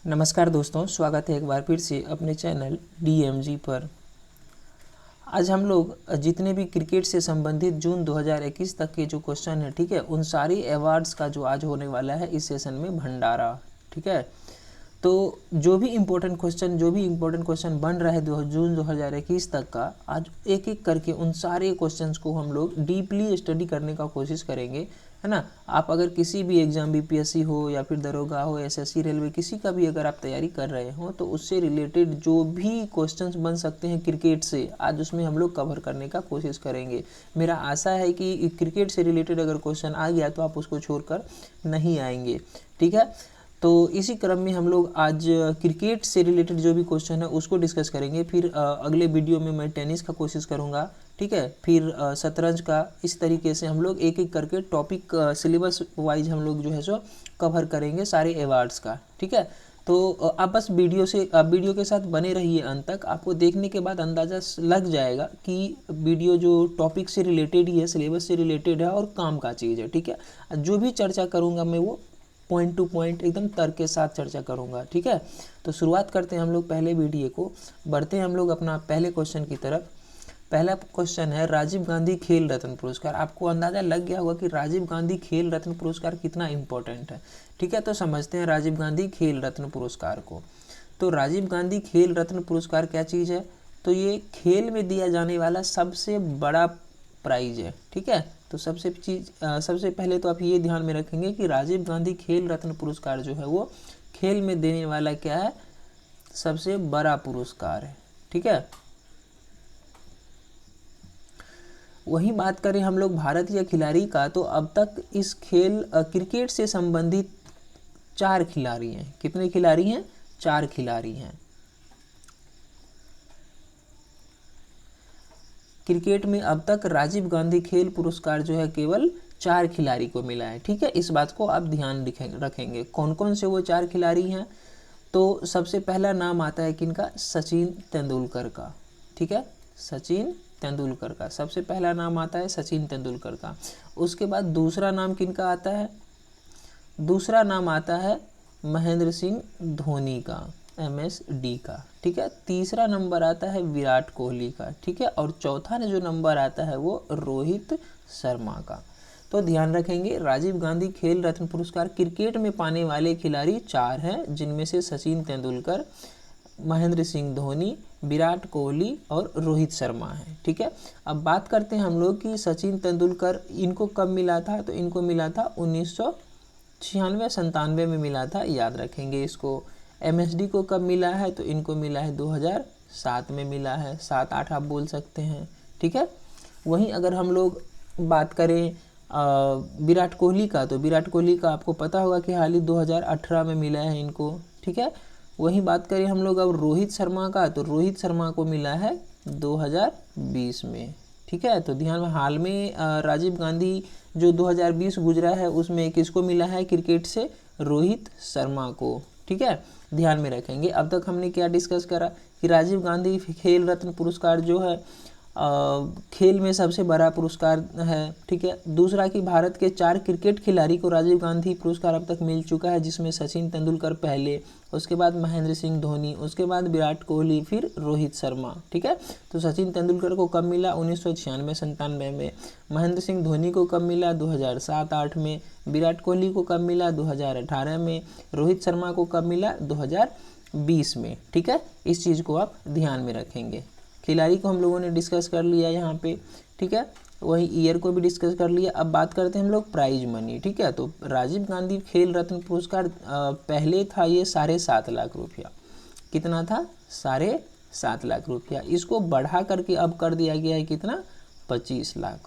नमस्कार दोस्तों, स्वागत है एक बार फिर से अपने चैनल DMG पर। आज हम लोग जितने भी क्रिकेट से संबंधित जून 2021 तक के जो क्वेश्चन है, ठीक है, उन सारी अवार्ड्स का जो आज होने वाला है इस सेशन में भंडारा, ठीक है। तो जो भी इम्पोर्टेंट क्वेश्चन बन रहा है जून 2021 तक का, आज एक एक करके उन सारे क्वेश्चंस को हम लोग डीपली स्टडी करने का कोशिश करेंगे, है ना। आप अगर किसी भी एग्जाम BPSC हो या फिर दरोगा हो, SSC, रेलवे, किसी का भी अगर आप तैयारी कर रहे हो तो उससे रिलेटेड जो भी क्वेश्चंस बन सकते हैं क्रिकेट से, आज उसमें हम लोग कवर करने का कोशिश करेंगे। मेरा आशा है कि क्रिकेट से रिलेटेड अगर क्वेश्चन आ गया तो आप उसको छोड़कर नहीं आएंगे, ठीक है। तो इसी क्रम में हम लोग आज क्रिकेट से रिलेटेड जो भी क्वेश्चन है उसको डिस्कस करेंगे। फिर अगले वीडियो में मैं टेनिस का कोशिश करूँगा, ठीक है। फिर शतरंज का। इस तरीके से हम लोग एक एक करके टॉपिक सिलेबस वाइज हम लोग जो है सो कवर करेंगे सारे अवार्ड्स का, ठीक है। तो आप बस वीडियो के साथ बने रहिए अंत तक। आपको देखने के बाद अंदाज़ा लग जाएगा कि वीडियो जो टॉपिक से रिलेटेड ही है, सिलेबस से रिलेटेड है और काम का चीज़ है, ठीक है। जो भी चर्चा करूँगा मैं वो पॉइंट टू पॉइंट एकदम तर्क के साथ चर्चा करूँगा, ठीक है। तो शुरुआत करते हैं हम लोग पहले वीडियो को, बढ़ते हैं हम लोग अपना पहले क्वेश्चन की तरफ। पहला क्वेश्चन है राजीव गांधी खेल रत्न पुरस्कार। आपको अंदाज़ा लग गया होगा कि राजीव गांधी खेल रत्न पुरस्कार कितना इम्पोर्टेंट है, ठीक है। तो समझते हैं राजीव गांधी खेल रत्न पुरस्कार को। तो राजीव गांधी खेल रत्न पुरस्कार क्या चीज़ है? तो ये खेल में दिया जाने वाला सबसे बड़ा प्राइज है, ठीक है। तो सबसे पहले तो आप ये ध्यान में रखेंगे कि राजीव गांधी खेल रत्न पुरस्कार जो है वो खेल में देने वाला क्या है, सबसे बड़ा पुरस्कार है, ठीक है। वहीं बात करें हम लोग भारतीय खिलाड़ी का, तो अब तक इस क्रिकेट से संबंधित 4 खिलाड़ी हैं। कितने खिलाड़ी हैं? 4 खिलाड़ी हैं। क्रिकेट में अब तक राजीव गांधी खेल पुरस्कार जो है केवल 4 खिलाड़ी को मिला है, ठीक है। इस बात को आप ध्यान रखेंगे। कौन कौन से वो 4 खिलाड़ी हैं? तो सबसे पहला नाम आता है किनका? सचिन तेंदुलकर का, ठीक है। सचिन तेंदुलकर का सबसे पहला नाम आता है, सचिन तेंदुलकर का। उसके बाद दूसरा नाम किनका आता है? दूसरा नाम आता है महेंद्र सिंह धोनी का, MSD का, ठीक है। तीसरा नंबर आता है विराट कोहली का, ठीक है। और चौथा जो नंबर आता है वो रोहित शर्मा का। तो ध्यान रखेंगे, राजीव गांधी खेल रत्न पुरस्कार क्रिकेट में पाने वाले खिलाड़ी 4 हैं, जिनमें से सचिन तेंदुलकर, महेंद्र सिंह धोनी, विराट कोहली और रोहित शर्मा है, ठीक है। अब बात करते हैं हम लोग कि सचिन तेंदुलकर इनको कब मिला था? तो इनको मिला था 1996-97 में मिला था, याद रखेंगे इसको। MSD को कब मिला है? तो इनको मिला है 2007 में मिला है, 7-8 आप बोल सकते हैं, ठीक है। वहीं अगर हम लोग बात करें विराट कोहली का, तो विराट कोहली का आपको पता होगा कि हाल ही 2018 में मिला है इनको, ठीक है। वहीं बात करें हम लोग अब रोहित शर्मा का, तो रोहित शर्मा को मिला है 2020 में, ठीक है। तो ध्यान में, हाल में राजीव गांधी जो 2020 गुजरा है उसमें किसको मिला है क्रिकेट से? रोहित शर्मा को, ठीक है। ध्यान में रखेंगे। अब तक हमने क्या डिस्कस करा कि राजीव गांधी खेल रत्न पुरस्कार जो है खेल में सबसे बड़ा पुरस्कार है, ठीक है। दूसरा कि भारत के 4 क्रिकेट खिलाड़ी को राजीव गांधी पुरस्कार अब तक मिल चुका है, जिसमें सचिन तेंदुलकर पहले, उसके बाद महेंद्र सिंह धोनी, उसके बाद विराट कोहली, फिर रोहित शर्मा, ठीक है। तो सचिन तेंदुलकर को कब मिला? 1996-97 में। महेंद्र सिंह धोनी को कब मिला? 2007-08 में। विराट कोहली को कब मिला? 2018 में। रोहित शर्मा को कब मिला? 2020 में, ठीक है। इस चीज़ को आप ध्यान में रखेंगे। खिलाड़ी को हम लोगों ने डिस्कस कर लिया यहाँ पे, ठीक है। वही ईयर को भी डिस्कस कर लिया। अब बात करते हैं हम लोग प्राइज मनी, ठीक है। तो राजीव गांधी खेल रत्न पुरस्कार पहले था ये 7.5 लाख रुपया। कितना था? 7.5 लाख रुपया। इसको बढ़ा करके अब कर दिया गया है कितना? 25 लाख,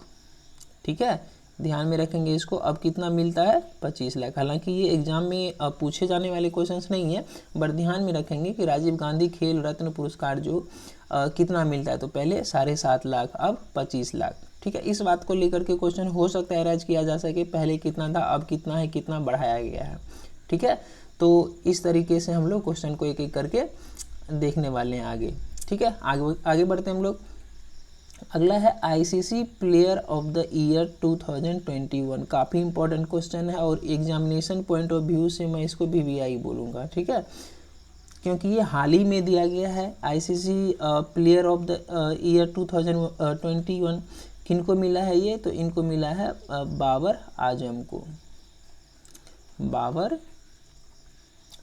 ठीक है। ध्यान में रखेंगे इसको। अब कितना मिलता है? 25 लाख। हालांकि ये एग्जाम में पूछे जाने वाले क्वेश्चंस नहीं है, बट ध्यान में रखेंगे कि राजीव गांधी खेल रत्न पुरस्कार जो कितना मिलता है, तो पहले 7.5 लाख, अब 25 लाख, ठीक है। इस बात को लेकर के क्वेश्चन हो सकता है राइज किया जा सके, पहले कितना था, अब कितना है, कितना बढ़ाया गया है, ठीक है। तो इस तरीके से हम लोग क्वेश्चन को एक एक करके देखने वाले हैं आगे, ठीक है। आगे बढ़ते हैं हम लोग। अगला है ICC player of the year 2021। काफ़ी इंपॉर्टेंट क्वेश्चन है और एग्जामिनेशन पॉइंट ऑफ व्यू से मैं इसको VVI बोलूँगा, ठीक है। क्योंकि ये हाल ही में दिया गया है। ICC player of the year 2021 किनको मिला है ये, तो इनको मिला है बाबर आजम को, बाबर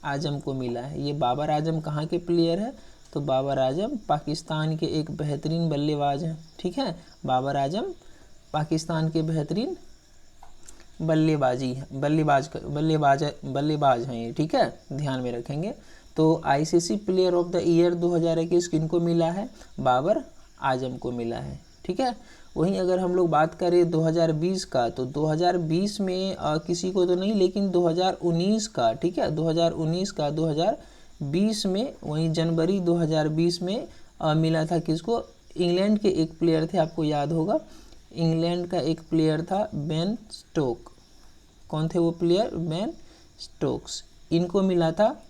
आजम को मिला है। ये बाबर आजम कहाँ के प्लेयर है, तो बाबर आजम पाकिस्तान के एक बेहतरीन बल्लेबाज हैं, ठीक है। बाबर आजम पाकिस्तान के बेहतरीन बल्लेबाज हैं ये, ठीक है, ध्यान में रखेंगे। तो ICC player of the year 2021 किनको मिला है, बाबर आजम को मिला है, ठीक है। वहीं अगर हम लोग बात करें 2020 का, तो 2020 में किसी को तो नहीं, लेकिन 2019 का, ठीक है, 2019 का 2020 में, वहीं जनवरी 2020 में मिला था किसको, इंग्लैंड के एक प्लेयर थे, आपको याद होगा, इंग्लैंड का एक प्लेयर था बेन स्टोक। कौन थे वो प्लेयर, बेन स्टोक्स। इनको मिला था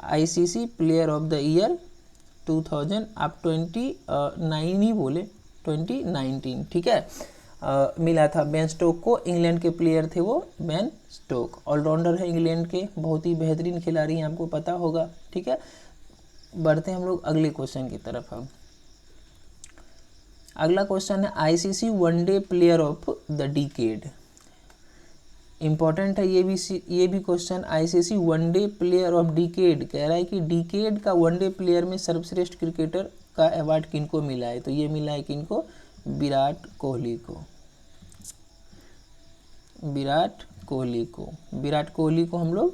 ICC player of the year 2000, आप 29 ही बोले, 2019, ठीक है, मिला था बेन स्टोक को। इंग्लैंड के प्लेयर थे वो बेन स्टोक, ऑलराउंडर है इंग्लैंड के, बहुत ही बेहतरीन खिलाड़ी हैं, आपको पता होगा, ठीक है। बढ़ते हैं हम लोग अगले क्वेश्चन की तरफ। हम अगला क्वेश्चन है ICC one day player of the decade. Important है ये भी question. ICC one day player of decade कह रहा है कि डिकेड का वनडे प्लेयर में सर्वश्रेष्ठ क्रिकेटर का अवार्ड किनको मिला है, तो ये मिला है किनको, विराट कोहली को, विराट कोहली को हम लोग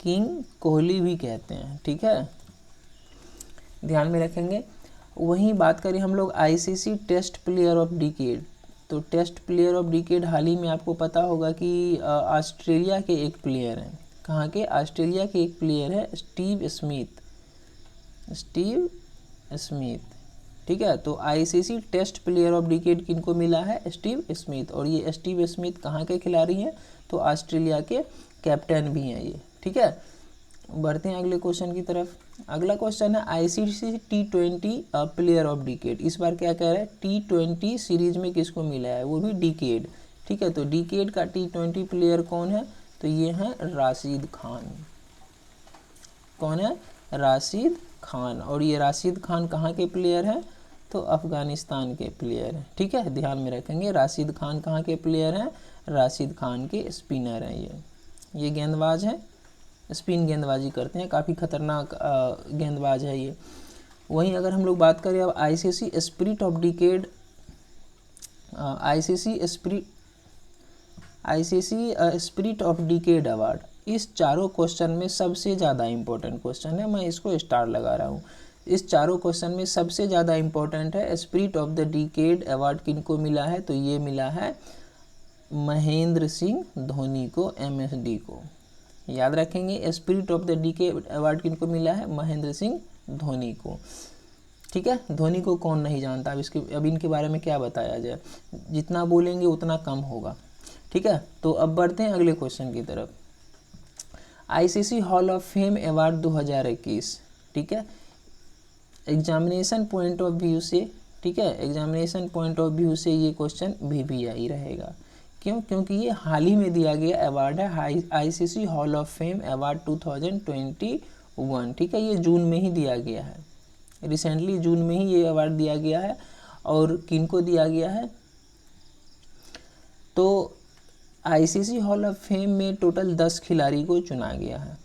किंग कोहली भी कहते हैं, ठीक है, ध्यान में रखेंगे। वहीं बात करें हम लोग ICC test player of decade, तो टेस्ट प्लेयर ऑफ डिकेड हाल ही में आपको पता होगा कि ऑस्ट्रेलिया के एक प्लेयर हैं, कहाँ के, ऑस्ट्रेलिया के एक प्लेयर है स्टीव स्मिथ, ठीक है। तो ICC test player of decade किनको मिला है, स्टीव स्मिथ, और ये स्टीव स्मिथ कहाँ के खिलाड़ी हैं, तो ऑस्ट्रेलिया के कैप्टन भी हैं ये, ठीक है। बढ़ते हैं अगले क्वेश्चन की तरफ। अगला क्वेश्चन है ICC T20 player of decade. इस बार क्या कह रहा है, T20 सीरीज में किसको मिला है, वो भी डिकेड, ठीक है। तो डिकेड का T20 प्लेयर कौन है, तो ये हैं राशिद खान। कौन है, राशिद खान, और ये राशिद खान कहाँ के प्लेयर हैं, तो अफगानिस्तान के प्लेयर हैं, ठीक है, ध्यान में रखेंगे। राशिद खान कहाँ के प्लेयर हैं, राशिद खान के स्पिनर हैं ये गेंदबाज हैं, स्पिन गेंदबाजी करते हैं, काफ़ी खतरनाक गेंदबाज है ये। वहीं अगर हम लोग बात करें अब ICC spirit of decade, ICC spirit of decade award, इस चारों क्वेश्चन में सबसे ज़्यादा इंपॉर्टेंट क्वेश्चन है, मैं इसको स्टार लगा रहा हूँ। इस चारों क्वेश्चन में सबसे ज़्यादा इंपॉर्टेंट है spirit of the decade award किनको मिला है, तो ये मिला है महेंद्र सिंह धोनी को, MSD को, याद रखेंगे। Spirit of the decade award किनको मिला है, महेंद्र सिंह धोनी को, ठीक है। धोनी को कौन नहीं जानता, अब इनके बारे में क्या बताया जाए, जितना बोलेंगे उतना कम होगा, ठीक है। तो अब बढ़ते हैं अगले क्वेश्चन की तरफ। ICC hall of fame award 2021, ठीक है, एग्जामिनेशन पॉइंट ऑफ व्यू से, ठीक है, एग्जामिनेशन पॉइंट ऑफ व्यू से ये क्वेश्चन VVI रहेगा। क्यों, क्योंकि ये हाल ही में दिया गया अवार्ड है, ICC hall of fame award 2021, ठीक है, ये जून में ही दिया गया है, रिसेंटली जून में ही ये अवार्ड दिया गया है। और किनको दिया गया है, तो आईसीसी हॉल ऑफ फेम में टोटल 10 खिलाड़ी को चुना गया है,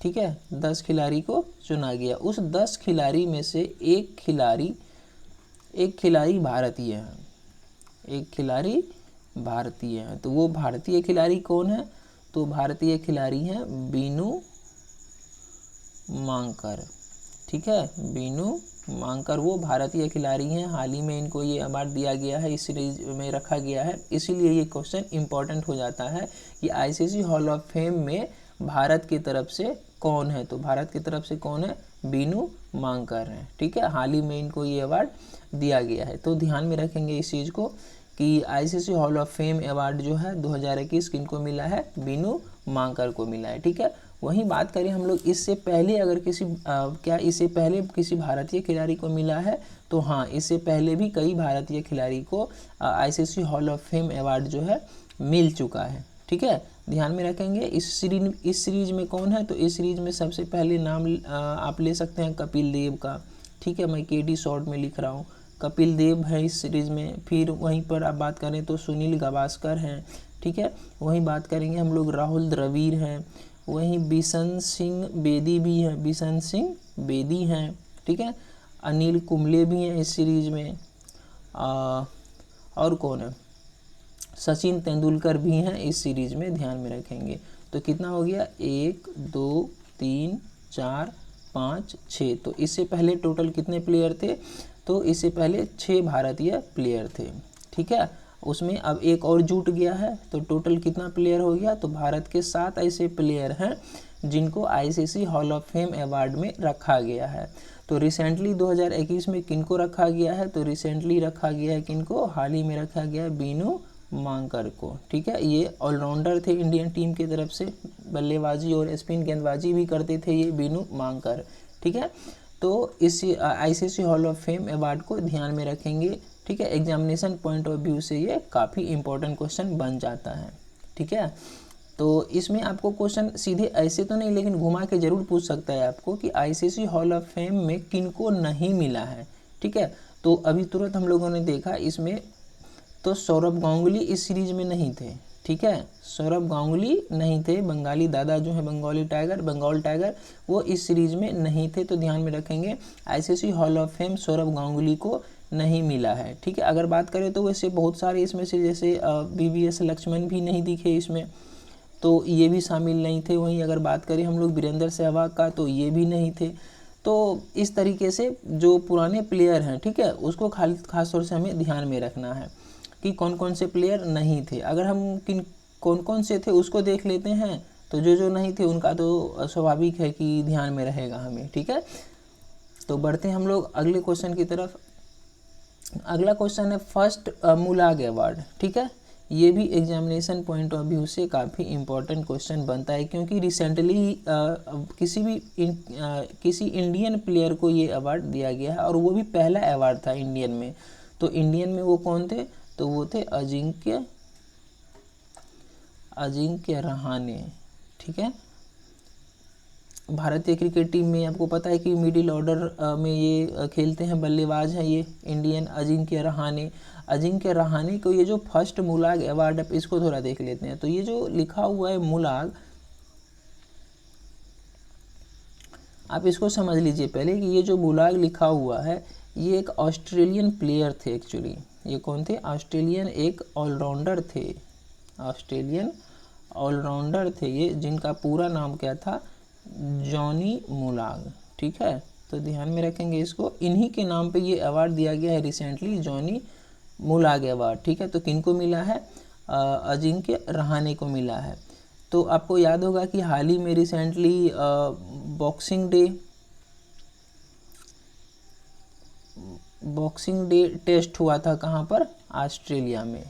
ठीक है, 10 खिलाड़ी को चुना गया। उस 10 खिलाड़ी में से एक खिलाड़ी भारतीय है, एक खिलाड़ी भारतीय है। तो वो भारतीय खिलाड़ी कौन है, तो भारतीय खिलाड़ी हैं बीनू मांकर, ठीक है, बीनू मांकर वो भारतीय खिलाड़ी हैं। हाल ही में इनको ये अवार्ड दिया गया है, इस सीरीज में रखा गया है, इसीलिए ये क्वेश्चन इंपॉर्टेंट हो जाता है कि आईसीसी हॉल ऑफ फेम में भारत की तरफ से कौन है, तो भारत की तरफ से कौन है, बीनू मांकर हैं, ठीक है। हाल ही में इनको ये अवार्ड दिया गया है, तो ध्यान में रखेंगे इस चीज़ को कि ICC hall of fame award जो है 2021 किनको मिला है, बीनू मांकर को मिला है, ठीक है। वहीं बात करें हम लोग इससे पहले अगर इससे पहले किसी भारतीय खिलाड़ी को मिला है, तो हाँ, इससे पहले भी कई भारतीय खिलाड़ी को ICC hall of fame award जो है मिल चुका है, ठीक है, ध्यान में रखेंगे। इस सीरीज में कौन है, तो इस सीरीज में सबसे पहले नाम आप ले सकते हैं कपिल देव का, ठीक है, मैं केडी शॉर्ट में लिख रहा हूँ, कपिल देव है इस सीरीज में। फिर वहीं पर आप बात करें तो सुनील गावस्कर हैं, ठीक है, वहीं बात करेंगे हम लोग राहुल द्रविड़ हैं, वहीं बिशन सिंह बेदी भी हैं, बिशन सिंह बेदी हैं, ठीक है, अनिल कुंबले भी हैं इस सीरीज में, और कौन है, सचिन तेंदुलकर भी हैं इस सीरीज में, ध्यान में रखेंगे। तो कितना हो गया, 1 2 3 4 5 6। तो इससे पहले टोटल कितने प्लेयर थे, तो इससे पहले 6 भारतीय प्लेयर थे, ठीक है, उसमें अब एक और जुट गया है, तो टोटल कितना प्लेयर हो गया, तो भारत के 7 ऐसे प्लेयर हैं जिनको ICC hall of fame award में रखा गया है। तो रिसेंटली 2021 में किनको रखा गया है, तो रिसेंटली रखा गया है किनको, हाल ही में रखा गया है बीनू मांकर को, ठीक है, ये ऑलराउंडर थे इंडियन टीम की तरफ से, बल्लेबाजी और स्पिन गेंदबाजी भी करते थे ये बीनू मांकर, ठीक है। तो इस ICC hall of fame award को ध्यान में रखेंगे, ठीक है, एग्जामिनेशन पॉइंट ऑफ व्यू से ये काफ़ी इंपॉर्टेंट क्वेश्चन बन जाता है, ठीक है। तो इसमें आपको क्वेश्चन सीधे ऐसे तो नहीं, लेकिन घुमा के जरूर पूछ सकता है आपको कि आईसीसी हॉल ऑफ फेम में किनको नहीं मिला है, ठीक है। तो अभी तुरंत हम लोगों ने देखा इसमें, तो सौरभ गांगुली इस सीरीज में नहीं थे, ठीक है, सौरभ गांगुली नहीं थे, बंगाली दादा जो है बंगाल टाइगर, वो इस सीरीज में नहीं थे। तो ध्यान में रखेंगे ICC hall of fame Saurabh Ganguly को नहीं मिला है, ठीक है। अगर बात करें तो वैसे बहुत सारे इसमें से, जैसे वीवीएस लक्ष्मण भी नहीं दिखे इसमें, तो ये भी शामिल नहीं थे। वहीं अगर बात करें हम लोग वीरेंद्र सहवाग का, तो ये भी नहीं थे। तो इस तरीके से जो पुराने प्लेयर हैं, ठीक है, उसको खास तौर से हमें ध्यान में रखना है कि कौन कौन से प्लेयर नहीं थे। अगर हम कौन कौन से थे उसको देख लेते हैं, तो जो नहीं थे उनका तो स्वाभाविक है कि ध्यान में रहेगा हमें, ठीक है। तो बढ़ते हैं हम लोग अगले क्वेश्चन की तरफ। अगला क्वेश्चन है फर्स्ट मुलाग अवार्ड, ठीक है, ये भी एग्जामिनेशन पॉइंट ऑफ व्यू से काफ़ी इंपॉर्टेंट क्वेश्चन बनता है, क्योंकि रिसेंटली किसी इंडियन प्लेयर को ये अवार्ड दिया गया है, और वो भी पहला अवार्ड था इंडियन में। तो इंडियन में वो कौन थे, तो वो थे अजिंक्य रहाणे, ठीक है। भारतीय क्रिकेट टीम में आपको पता है कि मिडिल ऑर्डर में ये खेलते हैं, बल्लेबाज हैं ये इंडियन अजिंक्य रहाणे को ये जो फर्स्ट मुलाग अवार्ड है, इसको थोड़ा देख लेते हैं। तो ये जो लिखा हुआ है मुलाग, आप इसको समझ लीजिए पहले कि ये जो मुलाग लिखा हुआ है, ये एक ऑस्ट्रेलियन प्लेयर थे एक्चुअली। ये कौन थे, ऑस्ट्रेलियन एक ऑलराउंडर थे, ऑस्ट्रेलियन ऑलराउंडर थे ये, जिनका पूरा नाम क्या था, जॉनी मुलाग, ठीक है। तो ध्यान में रखेंगे इसको, इन्हीं के नाम पे ये अवार्ड दिया गया है रिसेंटली, जॉनी मुलाग अवार्ड, ठीक है। तो किनको मिला है, अजिंक्य रहाणे को मिला है। तो आपको याद होगा कि हाल ही में रिसेंटली बॉक्सिंग डे टेस्ट हुआ था, कहाँ पर, ऑस्ट्रेलिया में।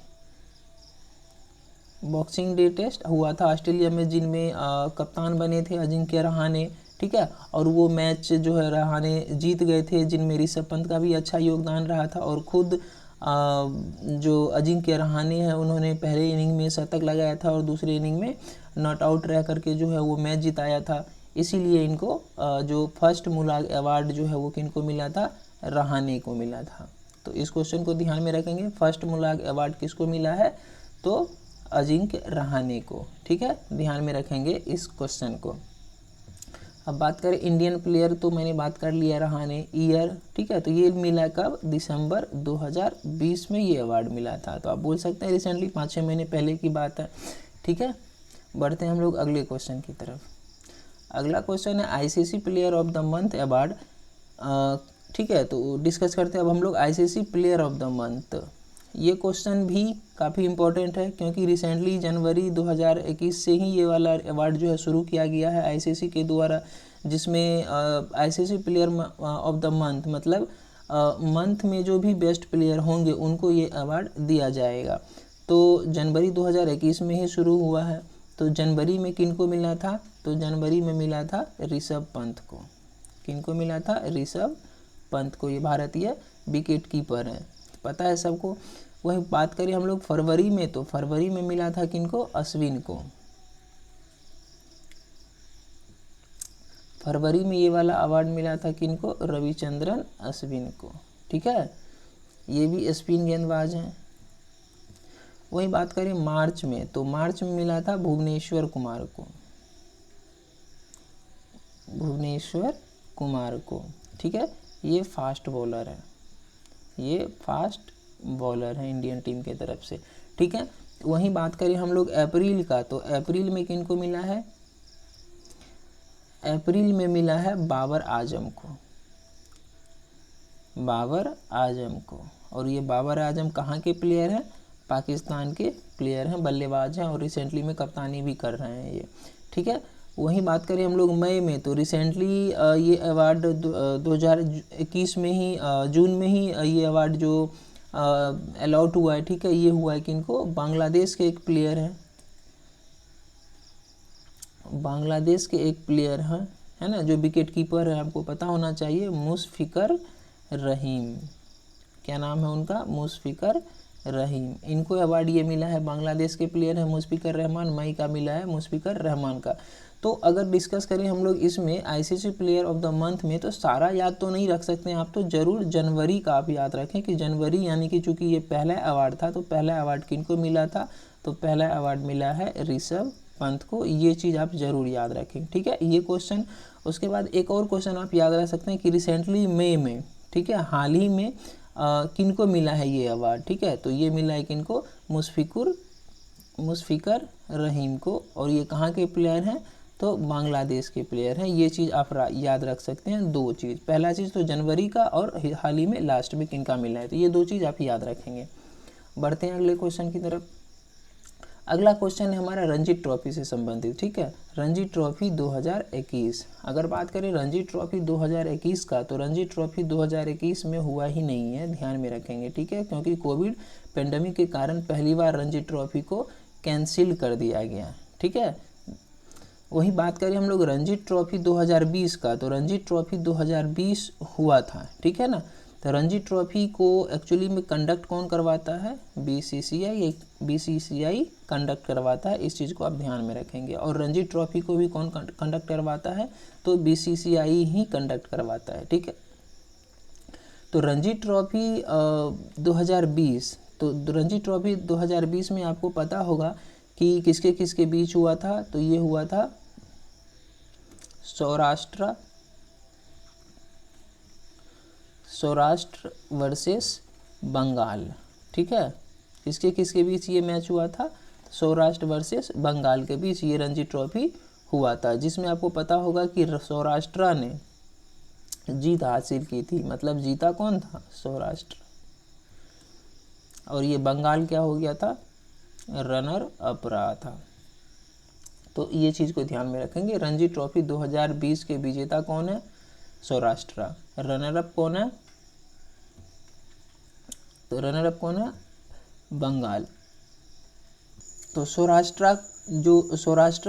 बॉक्सिंग डे टेस्ट हुआ था ऑस्ट्रेलिया में, जिनमें कप्तान बने थे अजिंक्य रहाणे, ठीक है, और वो मैच जो है रहाणे जीत गए थे, जिनमें ऋषभ पंत का भी अच्छा योगदान रहा था, और खुद जो अजिंक्य रहाणे हैं उन्होंने पहले इनिंग में शतक लगाया था और दूसरे इनिंग में नॉट आउट रह करके जो है वो मैच जिताया था। इसीलिए इनको जो फर्स्ट मुलाग अवार्ड जो है वो किनको मिला था, रहाणे को मिला था। तो इस क्वेश्चन को ध्यान में रखेंगे, फर्स्ट मुलाग अवार्ड किसको मिला है, तो अजिंक्य रहाणे को, ठीक है, ध्यान में रखेंगे इस क्वेश्चन को। अब बात करें इंडियन प्लेयर, तो मैंने बात कर लिया रहाणे, ईयर, ठीक है, तो ये मिला कब, दिसंबर 2020 में ये अवार्ड मिला था। तो आप बोल सकते हैं रिसेंटली 5-6 महीने पहले की बात है, ठीक है। बढ़ते हैं हम लोग अगले क्वेश्चन की तरफ। अगला क्वेश्चन है ICC player of the month award, ठीक है। तो डिस्कस करते हैं अब हम लोग ICC player of the month. ये क्वेश्चन भी काफ़ी इम्पोर्टेंट है, क्योंकि रिसेंटली जनवरी 2021 से ही ये वाला अवार्ड जो है शुरू किया गया है आईसीसी के द्वारा, जिसमें ICC player of the month मतलब मंथ में जो भी बेस्ट प्लेयर होंगे उनको ये अवार्ड दिया जाएगा। तो जनवरी 2021 में ही शुरू हुआ है। तो जनवरी में किनको मिला था, तो जनवरी में मिला था ऋषभ पंत को। किनको मिला था, ऋषभ पंत को। ये भारतीय विकेट कीपर हैं, पता है सबको। वही बात करें हम लोग फरवरी में, तो फरवरी में मिला था किनको, अश्विन को, फरवरी में ये वाला अवार्ड मिला था किनको, रविचंद्रन अश्विन को, ठीक है, ये भी स्पिन गेंदबाज हैं। वही बात करें मार्च में, तो मार्च में मिला था भुवनेश्वर कुमार को, भुवनेश्वर कुमार को, ठीक है, ये फास्ट बॉलर है, ये फास्ट बॉलर है इंडियन टीम के तरफ से, ठीक है। वहीं बात करें हम लोग अप्रैल का, तो अप्रैल में किनको मिला है, अप्रैल में मिला है बाबर आजम को, बाबर आजम को। और ये बाबर आजम कहाँ के प्लेयर हैं, पाकिस्तान के प्लेयर हैं, बल्लेबाज हैं, और रिसेंटली में कप्तानी भी कर रहे हैं ये, ठीक है। वहीं बात करें हम लोग मई में, तो रिसेंटली ये अवार्ड 2021 में ही जून में ही ये अवार्ड जो अलॉट हुआ है, ठीक है, ये हुआ है किनको, बांग्लादेश के एक प्लेयर हैं, बांग्लादेश के एक प्लेयर हैं, है ना, जो विकेट कीपर है, आपको पता होना चाहिए, मुशफिकर रहीम, क्या नाम है उनका, मुशफिकर रहीम। इनको अवार्ड ये मिला है, बांग्लादेश के प्लेयर हैं मुशफिकर रहमान, मई का मिला है मुशफिकर रहमान का। तो अगर डिस्कस करें हम लोग इसमें ICC player of the month में, तो सारा याद तो नहीं रख सकते हैं आप, तो ज़रूर जनवरी का आप याद रखें कि जनवरी, यानी कि चूँकि ये पहला अवार्ड था, तो पहला अवार्ड किनको मिला था, तो पहला अवार्ड मिला है ऋषभ पंत को, ये चीज़ आप ज़रूर याद रखें, ठीक है, ये क्वेश्चन। उसके बाद एक और क्वेश्चन आप याद रख सकते हैं कि रिसेंटली मई में, ठीक है, हाल ही में किनको मिला है ये अवार्ड, ठीक है, तो ये मिला है किनको, मुशफिकर रहीम को, और ये कहाँ के प्लेयर हैं, तो बांग्लादेश के प्लेयर हैं। ये चीज़ आप याद रख सकते हैं, दो चीज़, पहला चीज़ तो जनवरी का, और हाल ही में लास्ट में किनका मिला है, तो ये दो चीज़ आप याद रखेंगे। बढ़ते हैं अगले क्वेश्चन की तरफ। अगला क्वेश्चन है हमारा रणजी ट्रॉफी से संबंधित, ठीक है, रणजी ट्रॉफी 2021। अगर बात करें रणजी ट्रॉफी 2021 का, तो रणजी ट्रॉफी 2021 में हुआ ही नहीं है, ध्यान में रखेंगे, ठीक है, क्योंकि कोविड पेंडेमिक के कारण पहली बार रणजी ट्रॉफी को कैंसिल कर दिया गया, ठीक है। वही बात करें हम लोग रणजी ट्रॉफी 2020 का, तो रणजी ट्रॉफी 2020 हुआ था, ठीक है ना। तो रणजी ट्रॉफी को एक्चुअली में कंडक्ट कौन करवाता है, बीसीसीआई कंडक्ट करवाता है, इस चीज़ को आप ध्यान में रखेंगे। और रणजी ट्रॉफी को भी कौन कंडक्ट करवाता है, तो बीसीसीआई ही कंडक्ट करवाता है, ठीक है। तो रणजी ट्रॉफी 2020, तो रणजी ट्रॉफी 2020 में आपको पता होगा कि किसके किसके बीच हुआ था, तो ये हुआ था सौराष्ट्र वर्सेस बंगाल, ठीक है, किसके किसके बीच ये मैच हुआ था, सौराष्ट्र वर्सेस बंगाल के बीच ये रणजी ट्रॉफी हुआ था, जिसमें आपको पता होगा कि सौराष्ट्र ने जीत हासिल की थी, मतलब जीता कौन था, सौराष्ट्र, और ये बंगाल क्या हो गया था, रनर अप रहा था। तो ये चीज़ को ध्यान में रखेंगे, रणजी ट्रॉफी 2020 के विजेता कौन है, सौराष्ट्र, रनर अप कौन है, तो रनर अप कौन है, बंगाल। तो सौराष्ट्र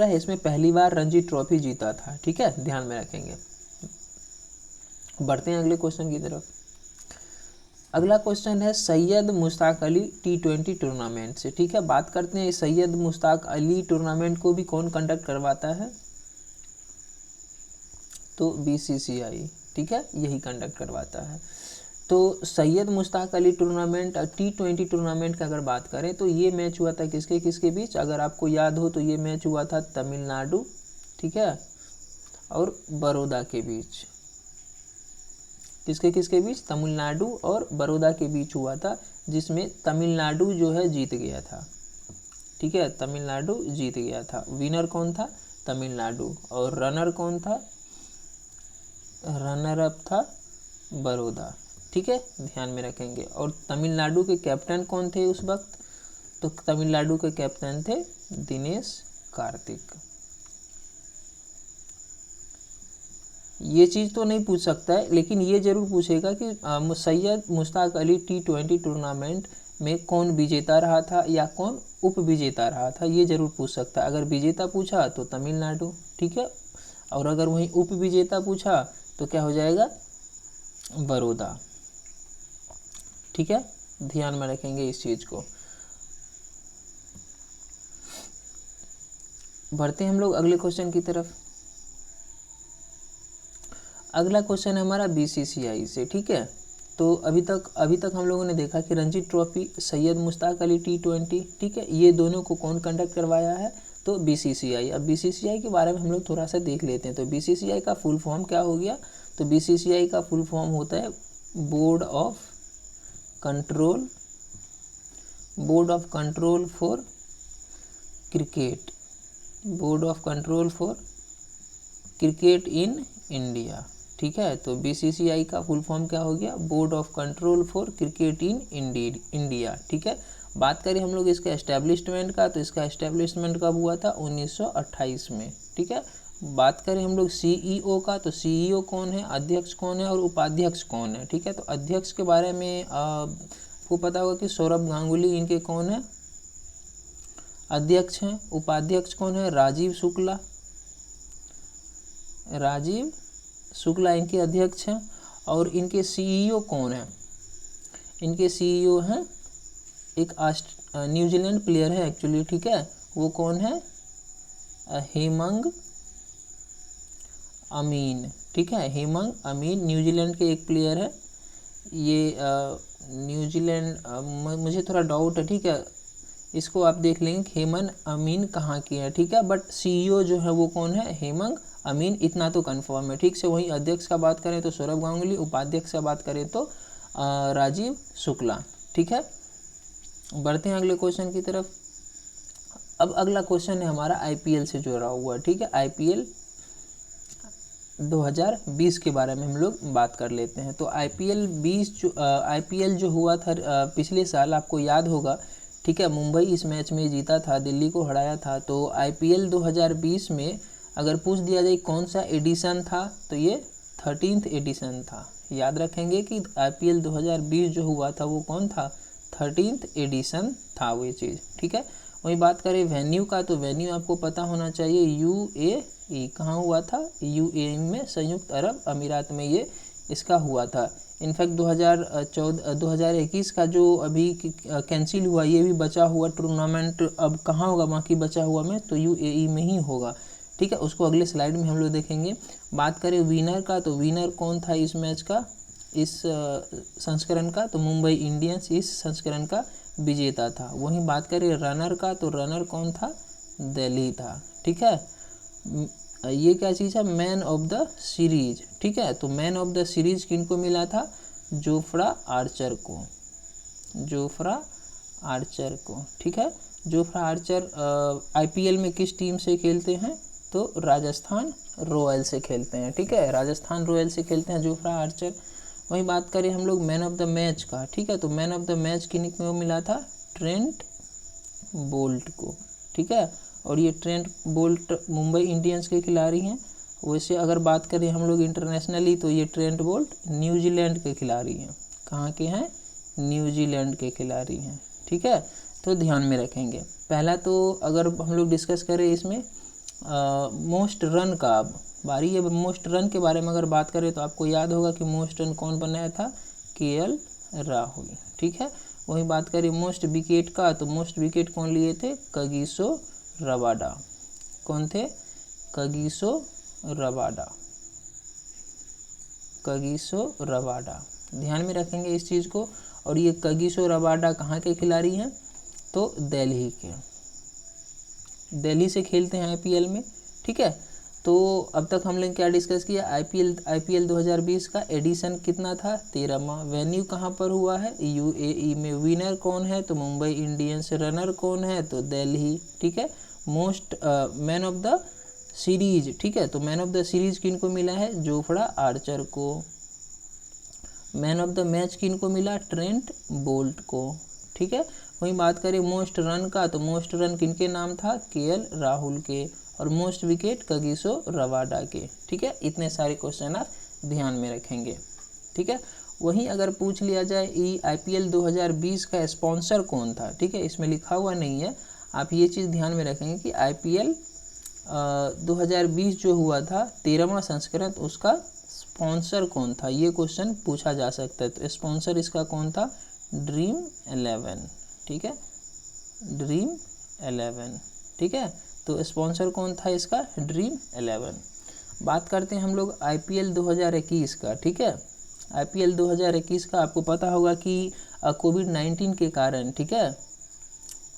है, इसमें पहली बार रणजी ट्रॉफी जीता था, ठीक है, ध्यान में रखेंगे। बढ़ते हैं अगले क्वेश्चन की तरफ। अगला क्वेश्चन है सैयद मुश्ताक अली T20 टूर्नामेंट से, ठीक है, बात करते हैं सैयद मुश्ताक अली टूर्नामेंट को भी कौन कंडक्ट करवाता है, तो बीसीसीआई, ठीक है, यही कंडक्ट करवाता है। तो Syed Mushtaq Ali tournament T20 tournament का अगर बात करें, तो ये मैच हुआ था किसके किसके बीच, अगर आपको याद हो तो ये मैच हुआ था तमिलनाडु, ठीक है, और बड़ौदा के बीच, किसके किसके बीच, तमिलनाडु और बड़ौदा के बीच हुआ था, जिसमें तमिलनाडु जो है जीत गया था, ठीक है, तमिलनाडु जीत गया था, विनर कौन था, तमिलनाडु, और रनर कौन था, रनर अप था बड़ौदा, ठीक है, ध्यान में रखेंगे। और तमिलनाडु के कैप्टन कौन थे उस वक्त, तो तमिलनाडु के कैप्टन थे दिनेश कार्तिक। ये चीज़ तो नहीं पूछ सकता है, लेकिन ये जरूर पूछेगा कि सैयद मुश्ताक अली T20 टूर्नामेंट में कौन विजेता रहा था या कौन उप विजेता रहा था, ये जरूर पूछ सकता है। अगर विजेता पूछा तो तमिलनाडु, ठीक है, और अगर वहीं उप विजेता पूछा तो क्या हो जाएगा, बड़ौदा, ठीक है, ध्यान में रखेंगे इस चीज़ को। बढ़ते हैं हम लोग अगले क्वेश्चन की तरफ। अगला क्वेश्चन है हमारा बीसीसीआई से, ठीक है। तो अभी तक हम लोगों ने देखा कि रणजी ट्रॉफी, सैयद मुश्ताक अली T20, ठीक है, ये दोनों को कौन कंडक्ट करवाया है, तो बीसीसीआई। अब बीसीसीआई के बारे में हम लोग थोड़ा सा देख लेते हैं। तो बीसीसीआई का फुल फॉर्म क्या हो गया, तो बीसीसीआई का फुल फॉर्म होता है board of control for cricket, board of control for cricket in India, ठीक है। तो बीसीसीआई का फुल फॉर्म क्या हो गया, board of control for cricket in India, ठीक है। बात करें हम लोग इसके एस्टेब्लिशमेंट का, तो इसका एस्टेब्लिशमेंट कब हुआ था, 1928 में, ठीक है। बात करें हम लोग सीईओ का, तो सीईओ कौन है, अध्यक्ष कौन है और उपाध्यक्ष कौन है, ठीक है। तो अध्यक्ष के बारे में आपको पता होगा कि सौरभ गांगुली इनके कौन है, अध्यक्ष हैं। उपाध्यक्ष कौन है, राजीव शुक्ला इनके अध्यक्ष हैं। और इनके सीईओ कौन है, इनके सीईओ हैं एक न्यूजीलैंड प्लेयर है एक्चुअली, ठीक है। वो कौन है, हेमंग अमीन, ठीक है। हेमंग अमीन न्यूजीलैंड के एक प्लेयर है। ये न्यूजीलैंड, मुझे थोड़ा डाउट है, ठीक है, इसको आप देख लेंगे हेमंग अमीन कहाँ के हैं, ठीक है। बट सीईओ जो है वो कौन है, हेमंग अमीन, इतना तो कंफर्म है, ठीक से। वहीं अध्यक्ष का बात करें तो सौरभ गांगुली, उपाध्यक्ष का बात करें तो राजीव शुक्ला, ठीक है। बढ़ते हैं अगले क्वेश्चन की तरफ। अब अगला क्वेश्चन है हमारा आईपीएल से जुड़ा हुआ, ठीक है। आईपीएल 2020 के बारे में हम लोग बात कर लेते हैं। तो आईपीएल जो हुआ था पिछले साल, आपको याद होगा, ठीक है। मुंबई इस मैच में जीता था, दिल्ली को हराया था। तो आईपीएल 2020 में अगर पूछ दिया जाए कौन सा एडिशन था, तो ये 13th एडिशन था। याद रखेंगे कि आईपीएल 2020 जो हुआ था वो कौन था, 13th एडिशन था वो चीज़, ठीक है। वही बात करें वेन्यू का, तो वेन्यू आपको पता होना चाहिए, यूएई। कहाँ हुआ था, यूएई में, संयुक्त अरब अमीरात में ये इसका हुआ था। इनफैक्ट 2021 का जो अभी कैंसिल हुआ, ये भी बचा हुआ टूर्नामेंट अब कहाँ होगा बाकी बचा हुआ में, तो यूएई में ही होगा, ठीक है। उसको अगले स्लाइड में हम लोग देखेंगे। बात करें विनर का, तो विनर कौन था इस मैच का, इस संस्करण का, तो मुंबई इंडियंस इस संस्करण का विजेता था। वहीं बात करें रनर का, तो रनर कौन था, दिल्ली था, ठीक है। ये क्या चीज़ है, मैन ऑफ द सीरीज, ठीक है। तो मैन ऑफ द सीरीज किनको मिला था, जोफ्रा आर्चर को, ठीक है। जोफ्रा आर्चर आईपीएल में किस टीम से खेलते हैं, तो राजस्थान रॉयल से खेलते हैं, ठीक है। राजस्थान रॉयल से खेलते हैं जोफ्रा आर्चर। वहीं बात करें हम लोग मैन ऑफ द मैच का, ठीक है। तो मैन ऑफ द मैच किनको मिला था, ट्रेंट बोल्ट को, ठीक है। और ये ट्रेंट बोल्ट मुंबई इंडियंस के खिलाड़ी हैं। वैसे अगर बात करें हम लोग इंटरनेशनली, तो ये ट्रेंट बोल्ट न्यूजीलैंड के खिलाड़ी हैं। कहाँ के हैं, न्यूजीलैंड के खिलाड़ी हैं, ठीक है। तो ध्यान में रखेंगे। पहला तो अगर हम लोग डिस्कस करें इसमें मोस्ट रन का, अब बारी है मोस्ट रन के बारे में अगर बात करें, तो आपको याद होगा कि मोस्ट रन कौन बनाया था, केएल राहुल, ठीक है। वहीं बात करें मोस्ट विकेट का, तो मोस्ट विकेट कौन लिए थे, कगिसो रबाडा। कौन थे, कगिसो रबाडा, ध्यान में रखेंगे इस चीज़ को। और ये कगिसो रबाडा कहाँ के खिलाड़ी हैं, तो दिल्ली से खेलते हैं आईपीएल में, ठीक है। तो अब तक हम लोग क्या डिस्कस किया, आईपीएल 2020 का एडिशन कितना था, 13वां। वेन्यू कहाँ पर हुआ है, यूएई में। विनर कौन है, तो मुंबई इंडियंस। रनर कौन है, तो दिल्ली, ठीक है। Most man of the series, ठीक है। तो मैन ऑफ द सीरीज किनको मिला है, जोफ्रा आर्चर को। मैन ऑफ द मैच किनको मिला, ट्रेंट बोल्ट को, ठीक है। वहीं बात करें मोस्ट रन का, तो मोस्ट रन किनके नाम था, केएल राहुल के। और मोस्ट विकेट कगिसो रबाडा के, ठीक है। इतने सारे क्वेश्चन आप ध्यान में रखेंगे, ठीक है। वहीं अगर पूछ लिया जाए आईपीएल 2020 का स्पॉन्सर कौन था, ठीक है, इसमें लिखा हुआ नहीं है, आप ये चीज़ ध्यान में रखेंगे कि आईपीएल 2020 जो हुआ था 13वां संस्करण, उसका स्पॉन्सर कौन था, ये क्वेश्चन पूछा जा सकता है। तो स्पॉन्सर इसका कौन था, ड्रीम 11, ठीक है, ड्रीम 11, ठीक है। तो स्पॉन्सर कौन था इसका, ड्रीम 11। बात करते हैं हम लोग IPL 2021 का, ठीक है। IPL 2021 का आपको पता होगा कि कोविड-19 के कारण, ठीक है,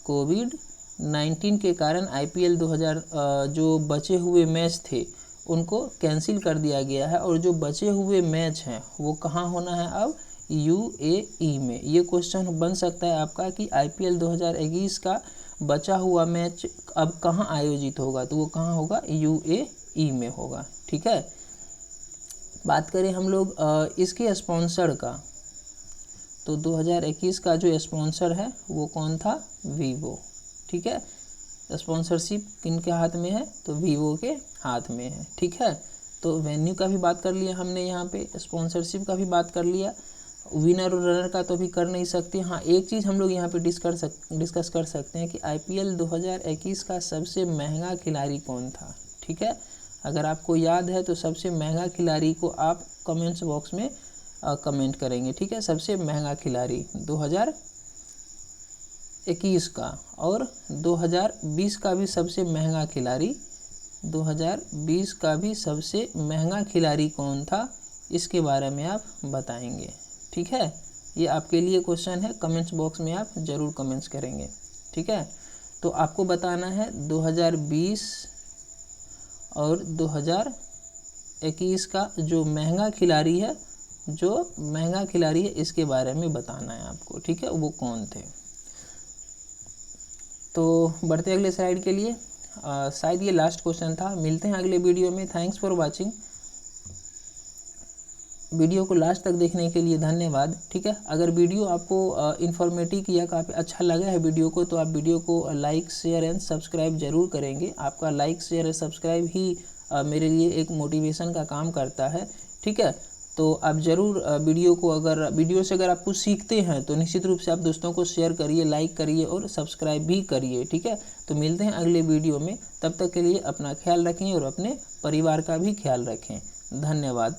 कोविड-19 के कारण IPL 2000 जो बचे हुए मैच थे उनको कैंसिल कर दिया गया है, और जो बचे हुए मैच हैं वो कहाँ होना है अब, UAE में। ये क्वेश्चन बन सकता है आपका कि IPL 2021 का बचा हुआ मैच अब कहाँ आयोजित होगा, तो वो कहाँ होगा, UAE में होगा, ठीक है। बात करें हम लोग इसके स्पॉन्सर का, तो 2021 का जो स्पॉन्सर है वो कौन था, वीवो, ठीक है। स्पॉन्सरशिप किनके हाथ में है, तो वीवो के हाथ में है, ठीक है। तो वेन्यू का भी बात कर लिया हमने, यहाँ पे स्पॉन्सरशिप का भी बात कर लिया, विनर और रनर का तो अभी कर नहीं सकते। हाँ, एक चीज़ हम लोग यहाँ पे डिस्कस कर सकते हैं कि IPL 2021 का सबसे महंगा खिलाड़ी कौन था, ठीक है। अगर आपको याद है तो सबसे महंगा खिलाड़ी को आप कमेंट्स बॉक्स में कमेंट करेंगे, ठीक है। सबसे महंगा खिलाड़ी 2021 का, और 2020 का भी सबसे महंगा खिलाड़ी, 2020 का भी सबसे महंगा खिलाड़ी कौन था, इसके बारे में आप बताएंगे, ठीक है। ये आपके लिए क्वेश्चन है, कमेंट्स बॉक्स में आप ज़रूर कमेंट्स करेंगे, ठीक है। तो आपको बताना है 2020 और 2021 का जो महंगा खिलाड़ी है, इसके बारे में बताना है आपको, ठीक है, वो कौन थे। तो बढ़ते अगले स्लाइड के लिए। शायद ये लास्ट क्वेश्चन था। मिलते हैं अगले वीडियो में। Thanks for watching. वीडियो को लास्ट तक देखने के लिए धन्यवाद, ठीक है। अगर वीडियो आपको इन्फॉर्मेटिव या काफ़ी अच्छा लगा है वीडियो को, तो आप वीडियो को लाइक, शेयर एंड सब्सक्राइब जरूर करेंगे। आपका लाइक, शेयर और सब्सक्राइब ही मेरे लिए एक मोटिवेशन का काम करता है, ठीक है। तो आप ज़रूर वीडियो से अगर आप कुछ सीखते हैं तो निश्चित रूप से आप दोस्तों को शेयर करिए, लाइक करिए और सब्सक्राइब भी करिए, ठीक है। तो मिलते हैं अगले वीडियो में, तब तक के लिए अपना ख्याल रखें और अपने परिवार का भी ख्याल रखें। धन्यवाद।